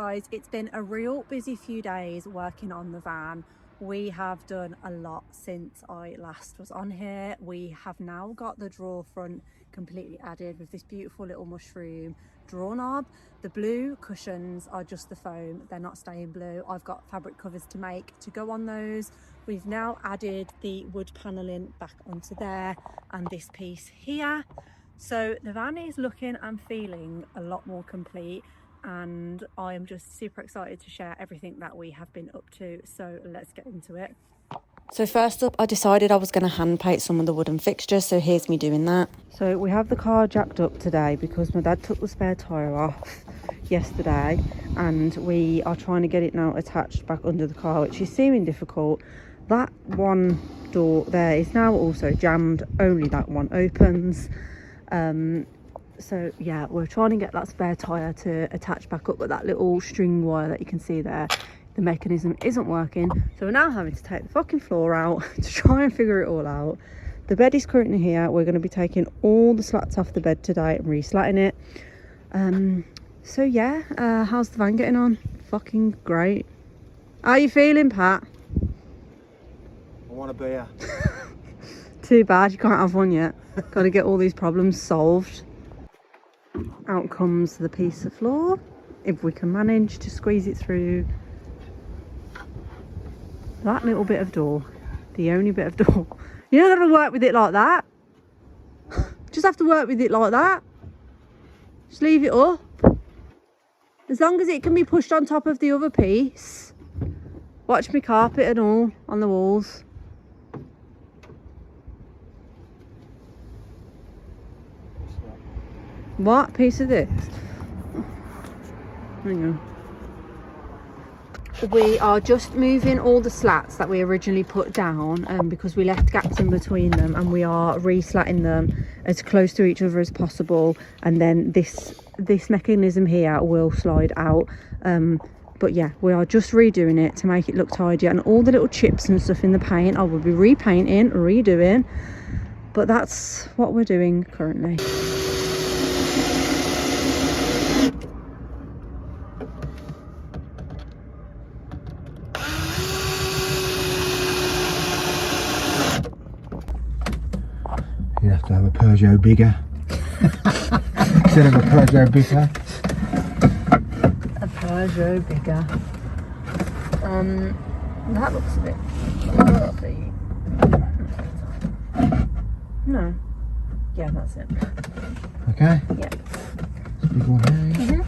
guys, it's been a real busy few days working on the van. We have done a lot since I last was on here. We have now got the drawer front completely added with this beautiful little mushroom drawer knob. The blue cushions are just the foam, they're not staying blue. I've got fabric covers to make to go on those. We've now added the wood paneling back onto there and this piece here. So the van is looking and feeling a lot more complete, and I am just super excited to share everything that we have been up to. So let's get into it. So first up, I decided I was going to hand paint some of the wooden fixtures, so here's me doing that. So we have the car jacked up today because my dad took the spare tyre off yesterday, and we are trying to get it now attached back under the car, which is seeming difficult. That one door there is now also jammed, only that one opens. So yeah, we're trying to get that spare tyre to attach back up, but that little string wire that you can see there, the mechanism isn't working. So we're now having to take the fucking floor out to try and figure it all out. The bed is currently here. We're going to be taking all the slats off the bed today and re-slatting it. So yeah, how's the van getting on? Fucking great. How are you feeling, Pat? I want a beer. Too bad you can't have one yet. Got to get all these problems solved. Out comes the piece of floor, if we can manage to squeeze it through that little bit of door, the only bit of door. You're not going to work with it like that. Just have to work with it like that. Just leave it up. As long as it can be pushed on top of the other piece. Watch me carpet and all on the walls. What piece of this? Hang on. We are just moving all the slats that we originally put down because we left gaps in between them, and we are re-slatting them as close to each other as possible, and then this mechanism here will slide out. But yeah, we are just redoing it to make it look tidier, and all the little chips and stuff in the paint I will be repainting, redoing, but that's what we're doing currently. You have to have a Peugeot bigger instead of a Peugeot bigger. A Peugeot bigger. That looks a bit. No. Yeah, that's it. Okay. Yeah. It's a big one here.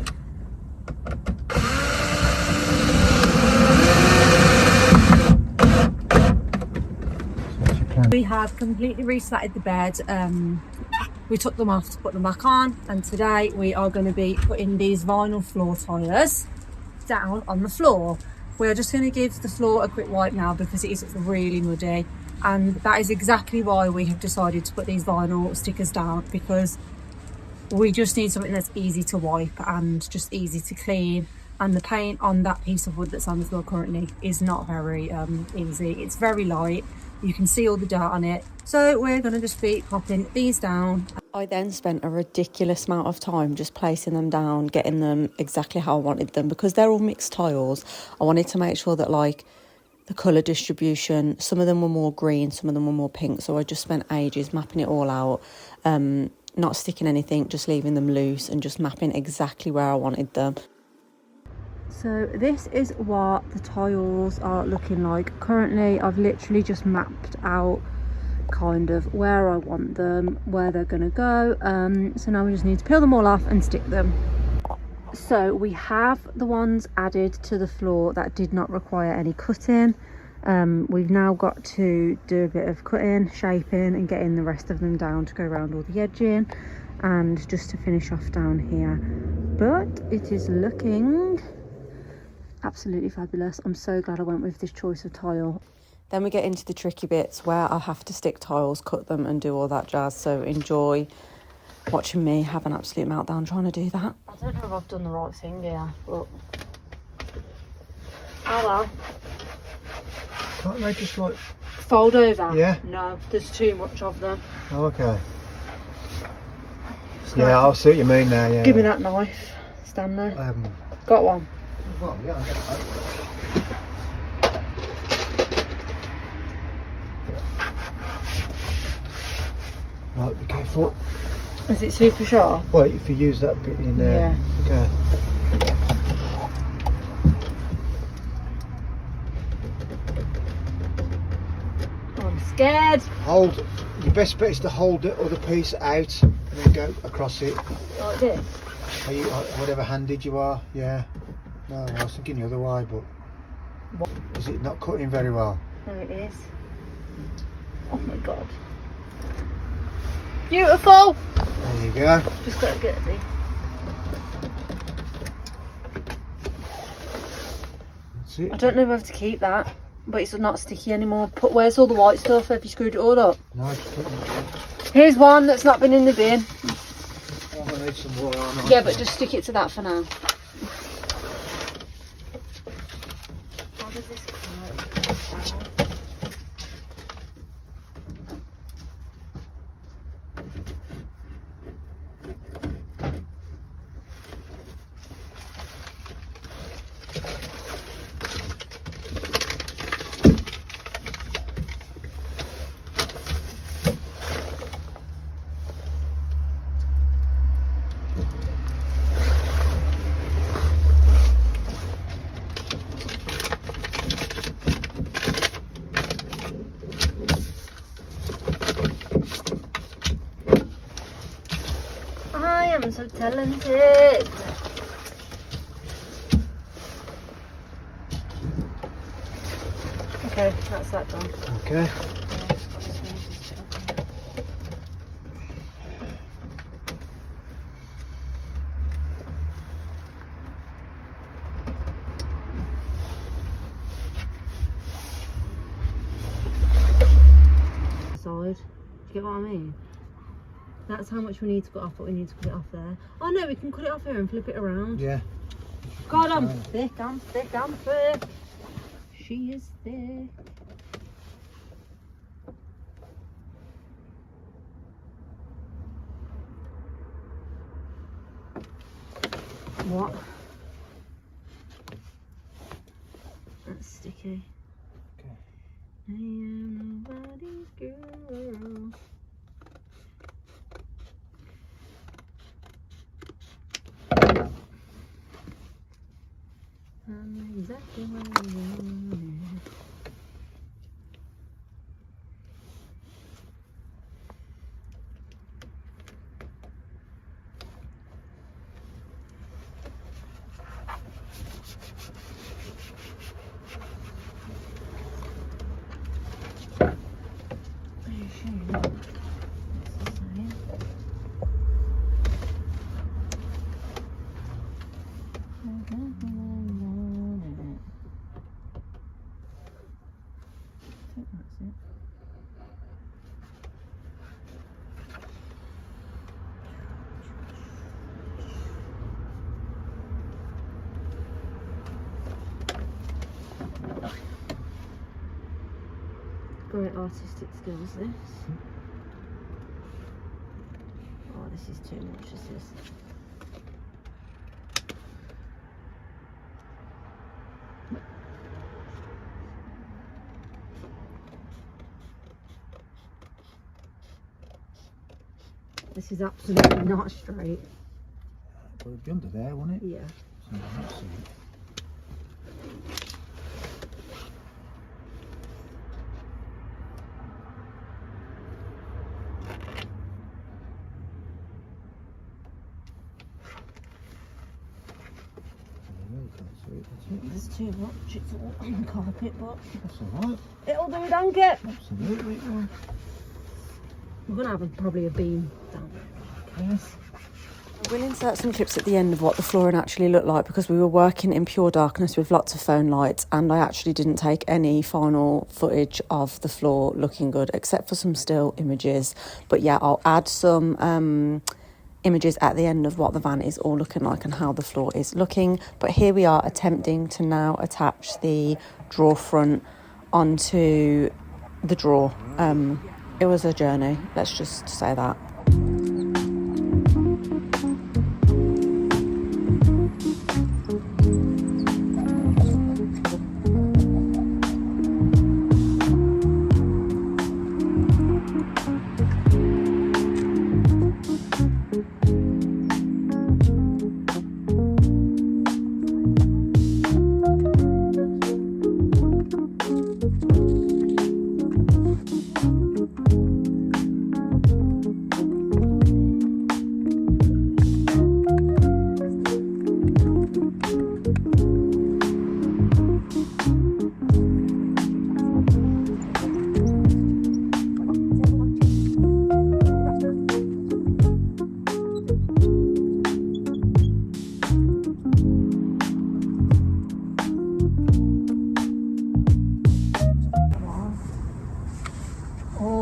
We have completely re-slatted the bed. We took them off to put them back on, and today we are going to be putting these vinyl floor tyres down on the floor. We are just going to give the floor a quick wipe now because it is really muddy, and that is exactly why we have decided to put these vinyl stickers down, because we just need something that's easy to wipe and just easy to clean. And the paint on that piece of wood that's on the floor currently is not very easy. It's very light. You can see all the dirt on it. So we're going to just be popping these down. I then spent a ridiculous amount of time just placing them down, getting them exactly how I wanted them, because they're all mixed tiles. I wanted to make sure that like the colour distribution, some of them were more green, some of them were more pink. So I just spent ages mapping it all out, not sticking anything, just leaving them loose and just mapping exactly where I wanted them. So this is what the tiles are looking like currently. I've literally just mapped out kind of where I want them, where they're gonna go. So now we just need to peel them all off and stick them. So we have the ones added to the floor that did not require any cutting. We've now got to do a bit of cutting, shaping, and getting the rest of them down to go around all the edging and just to finish off down here. But it is looking absolutely fabulous. I'm so glad I went with this choice of tile. Then we get into the tricky bits where I'll have to stick tiles, cut them and do all that jazz. So enjoy watching me have an absolute meltdown trying to do that. I don't know if I've done the right thing here, but oh well. Can't they just like Fold over? Yeah. No, there's too much of them. Oh, okay. Yeah, I'll see what you mean now. Yeah. Give me that knife, Stanley. Got one. Well, yeah, I guess so. Right, be careful. Is it super sharp? Well, if you use that bit in there. Yeah. Okay. Oh, I'm scared. Hold. Your best bet is to hold the other piece out and then go across it. Like this? Are you, whatever handed you are, yeah. No, I was thinking the other way, but is it not cutting very well? No, it is. Oh my god. Beautiful! There you go. Just got to get it. That's it. I don't know whether to keep that, but it's not sticky anymore. Where's all the white stuff? Have you screwed it all up? No, just put it. Here's one that's not been in the bin. I'm gonna need some water on. Yeah, but just stick it to that for now. How does this come out? I am so talented. Okay, that's that done. Okay. Side. Do you get what I mean? That's how much we need to cut off, but we need to cut it off there. Oh no, we can cut it off here and flip it around. Yeah. God, I'm thick, I'm thick, I'm thick. She is thick. What? That's sticky. Okay. I am nobody's girl. I'm exactly what I wanted. Great artistic skills, this. Oh, this is too much, this is. This is absolutely not straight. But it'd be under there, wouldn't it? Yeah. So let's see. It's too much, it's all on carpet, but That's alright. it'll do, don't it? Absolutely. Yeah. We're gonna have probably a beam down there. Yes. We'll insert some clips at the end of what the flooring actually looked like because we were working in pure darkness with lots of phone lights and I actually didn't take any final footage of the floor looking good except for some still images. But yeah, I'll add some images at the end of what the van is all looking like and how the floor is looking. But here we are attempting to now attach the drawer front onto the drawer. It was a journey, let's just say that.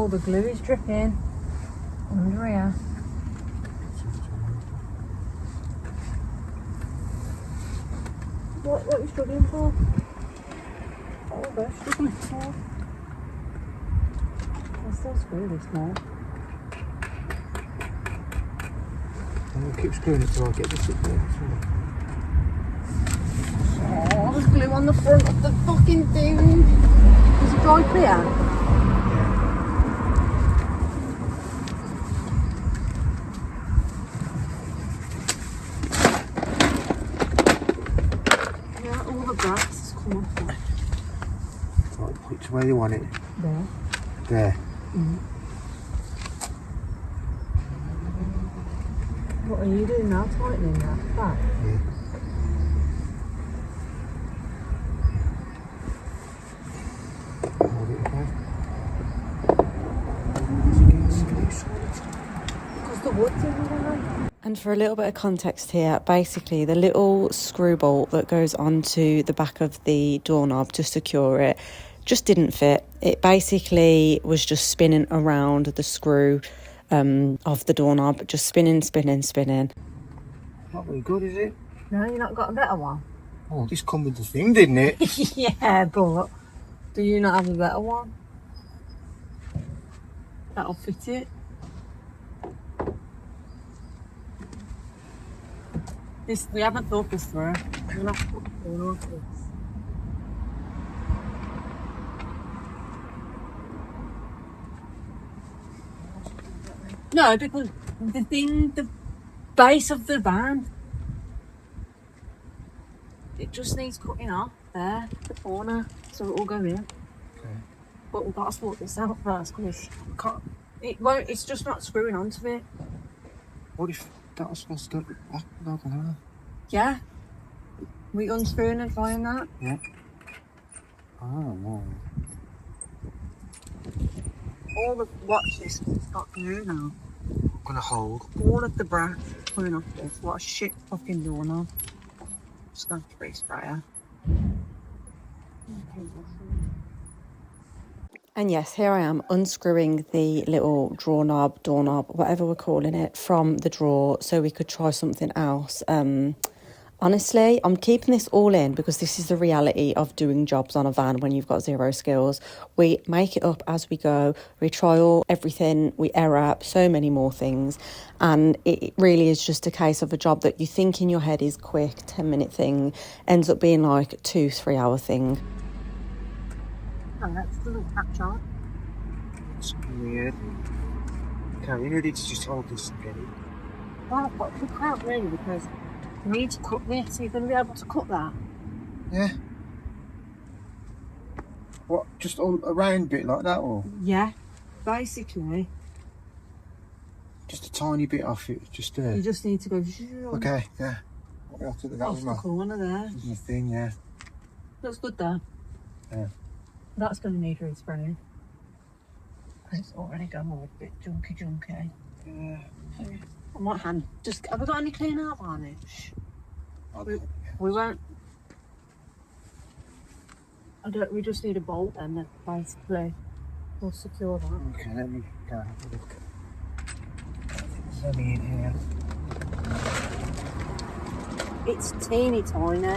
all the glue is dripping under here. What are you struggling for? Oh, they're struggling for. I'll still screw this more. I'm going to keep screwing it till I get this up there. Oh, there's glue on the front of the fucking thing. Is it dry clear? Yeah, all the brass has come off now. Right, put it to where you want it. There. There. What are you doing now? Tightening that back? Yeah. Hold it okay. Because the wood's in the way. And for a little bit of context here, basically the little screw bolt that goes onto the back of the doorknob to secure it just didn't fit. It basically was just spinning around the screw of the doorknob, just spinning. Not very good, is it? No, you not got a better one? Oh, this come with the thing, didn't it? Yeah, but do you not have a better one? That'll fit it. We haven't thought this through. We'll have to put the corner of this. No, because the base of the van, it just needs cutting off there, the corner, so it will go in. Okay. But we've got to sort this out first because it's just not screwing onto it. What if that was supposed to go back? I don't know. Yeah. We unscrewing and trying that. Yeah. I don't know. All the watches got glue now. Gonna hold. All of the brass coming off this. What a shit fucking doorknob. Just going to re-sprayer. And yes, here I am unscrewing the little doorknob, whatever we're calling it, from the drawer so we could try something else. Honestly, I'm keeping this all in because this is the reality of doing jobs on a van when you've got zero skills. We make it up as we go. We trial everything. We error so many more things. And it really is just a case of a job that you think in your head is quick, 10-minute thing, ends up being like a 2-3 hour thing. Oh, that's the little patch on. It's weird. Okay, we need to just hold this and get it. Well, but we can't really because we need to cut this. Are you going to be able to cut that? Yeah. What, just all a round bit like that, or Yeah, basically. just a tiny bit off it, just there? You just need to go. Okay, yeah. What else did that Off was the corner there. my thing, yeah. Looks good there. Yeah. That's going to need respraying. It's already gone all a bit junky. Yeah. On what hand? Just have we got any clean out varnish? We won't. We just need a bolt then, basically. We'll secure that. Okay, let me go have a look. Let me in here. It's teeny tiny.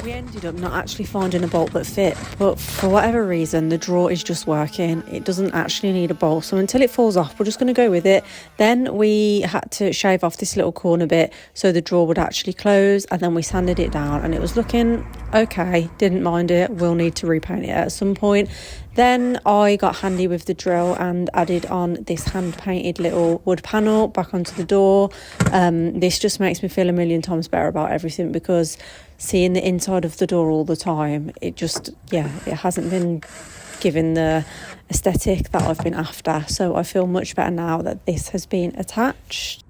We ended up not actually finding a bolt that fit, but for whatever reason the drawer is just working. It doesn't actually need a bolt, so until it falls off we're just going to go with it. Then we had to shave off this little corner bit so the drawer would actually close, and then we sanded it down and it was looking okay, didn't mind it. We'll need to repaint it at some point. Then I got handy with the drill and added on this hand painted little wood panel back onto the door. This just makes me feel a million times better about everything, because seeing the inside of the door all the time, it just, yeah, it hasn't been given the aesthetic that I've been after. So I feel much better now that this has been attached.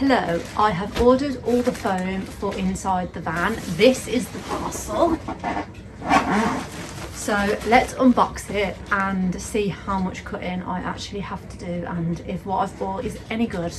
Hello, I have ordered all the foam for inside the van. This is the parcel. So let's unbox it and see how much cutting I actually have to do and if what I've bought is any good.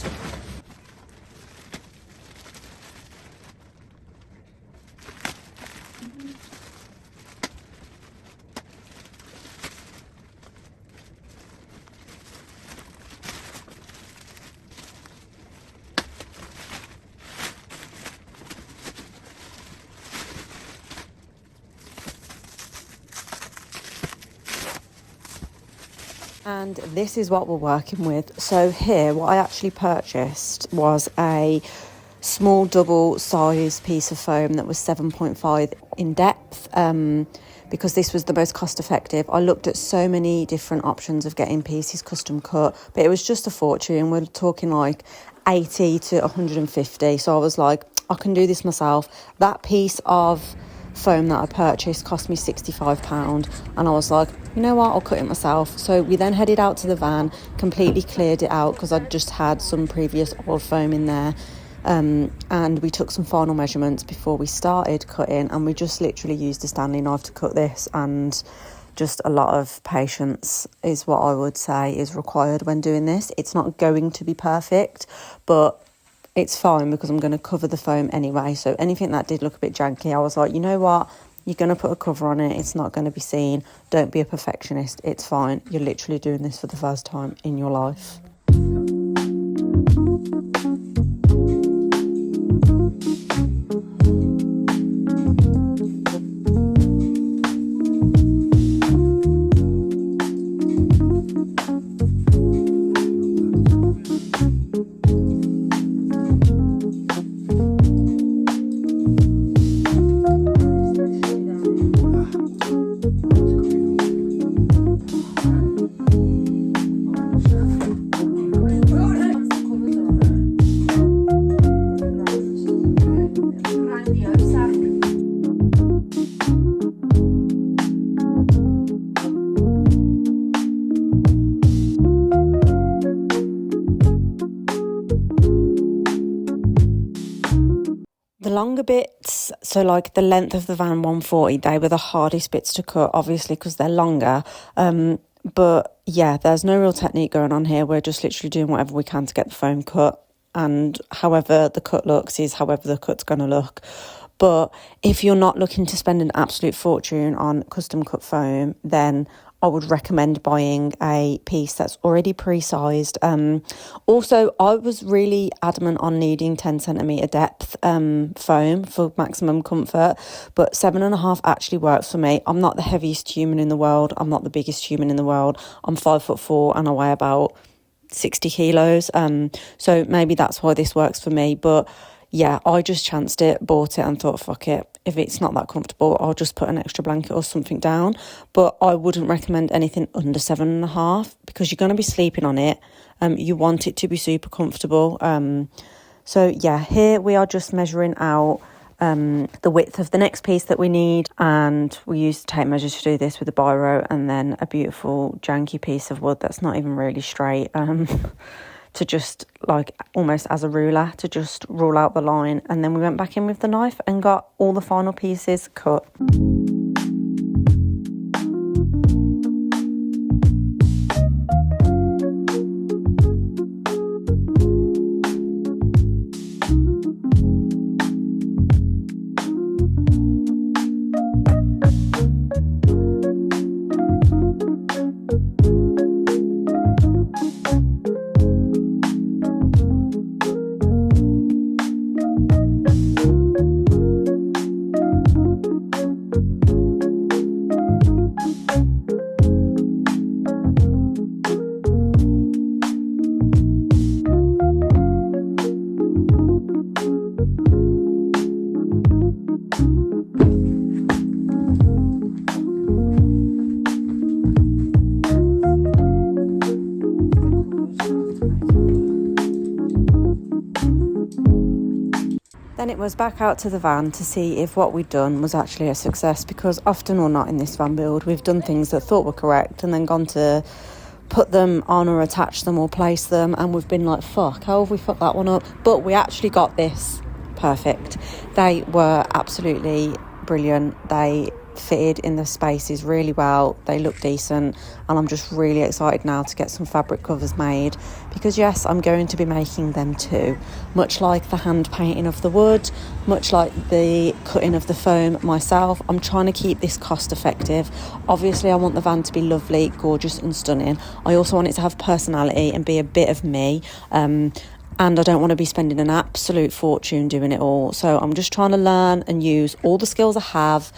And this is what we're working with. So here, what I actually purchased was a small double size piece of foam that was 7.5 in depth, because this was the most cost effective. I looked at so many different options of getting pieces custom cut, but it was just a fortune. We're talking like 80 to 150. So I was like, I can do this myself. That piece of foam that I purchased cost me £65, and I was like, you know what, I'll cut it myself. So we then headed out to the van, completely cleared it out because I'd just had some previous old foam in there, and we took some final measurements before we started cutting, and we just literally used a Stanley knife to cut this, and just a lot of patience is what I would say is required when doing this. It's not going to be perfect, but it's fine because I'm going to cover the foam anyway. So anything that did look a bit janky, I was like, you know what? You're going to put a cover on it. It's not going to be seen. Don't be a perfectionist. It's fine. You're literally doing this for the first time in your life. The longer bits, so like the length of the van 140, they were the hardest bits to cut, obviously, because they're longer. But yeah, there's no real technique going on here. We're just literally doing whatever we can to get the foam cut. And however the cut looks is however the cut's going to look. But if you're not looking to spend an absolute fortune on custom cut foam, then I would recommend buying a piece that's already pre-sized. Also, I was really adamant on needing 10 centimetre depth foam for maximum comfort, but 7.5 actually works for me. I'm not the heaviest human in the world. I'm not the biggest human in the world. I'm 5'4" and I weigh about 60 kilos. So maybe that's why this works for me. But yeah, I just chanced it, bought it and thought, fuck it. If it's not that comfortable, I'll just put an extra blanket or something down. But I wouldn't recommend anything under 7.5 because you're going to be sleeping on it. You want it to be super comfortable. So yeah, here we are just measuring out the width of the next piece that we need. And we used tape measures to do this with a biro and then a beautiful janky piece of wood that's not even really straight. To just like almost as a ruler to just rule out the line, and then we went back in with the knife and got all the final pieces cut. Then it was back out to the van to see if what we'd done was actually a success, because often or not in this van build, we've done things that thought were correct and then gone to put them on or attach them or place them, and we've been like, fuck, how have we fucked that one up? But we actually got this perfect. They were absolutely brilliant. They fitted in the spaces really well. They look decent, and I'm just really excited now to get some fabric covers made, because yes, I'm going to be making them too, much like the hand painting of the wood, much like the cutting of the foam myself. I'm trying to keep this cost effective. Obviously I want the van to be lovely, gorgeous and stunning. I also want it to have personality and be a bit of me, and I don't want to be spending an absolute fortune doing it all. So I'm just trying to learn and use all the skills I have,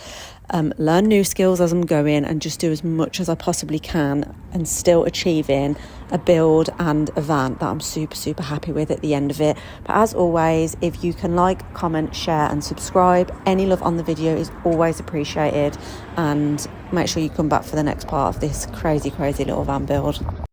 learn new skills as I'm going, and just do as much as I possibly can, and still achieving a build and a van that I'm super happy with at the end of it. But as always, if you can like, comment, share and subscribe, any love on the video is always appreciated, and make sure you come back for the next part of this crazy little van build.